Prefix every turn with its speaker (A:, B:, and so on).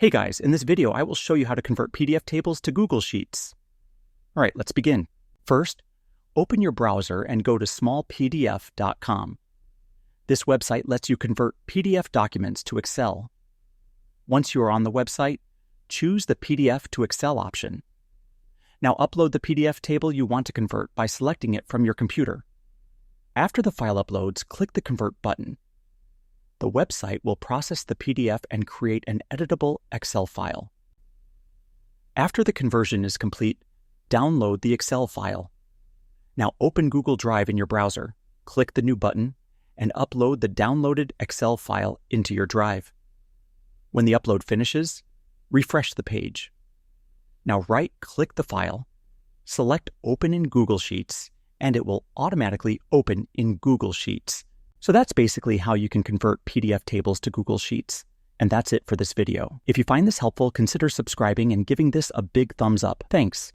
A: Hey guys, in this video I will show you how to convert PDF tables to Google Sheets. All right, let's begin. First, open your browser and go to smallpdf.com. This website lets you convert PDF documents to Excel. Once you are on the website, choose the PDF to Excel option. Now upload the PDF table you want to convert by selecting it from your computer. After the file uploads, click the Convert button. The website will process the PDF and create an editable Excel file. After the conversion is complete, download the Excel file. Now open Google Drive in your browser, click the New button, and upload the downloaded Excel file into your drive. When the upload finishes, refresh the page. Now right-click the file, select Open in Google Sheets, and it will automatically open in Google Sheets. So that's basically how you can convert PDF tables to Google Sheets. And that's it for this video. If you find this helpful, consider subscribing and giving this a big thumbs up. Thanks.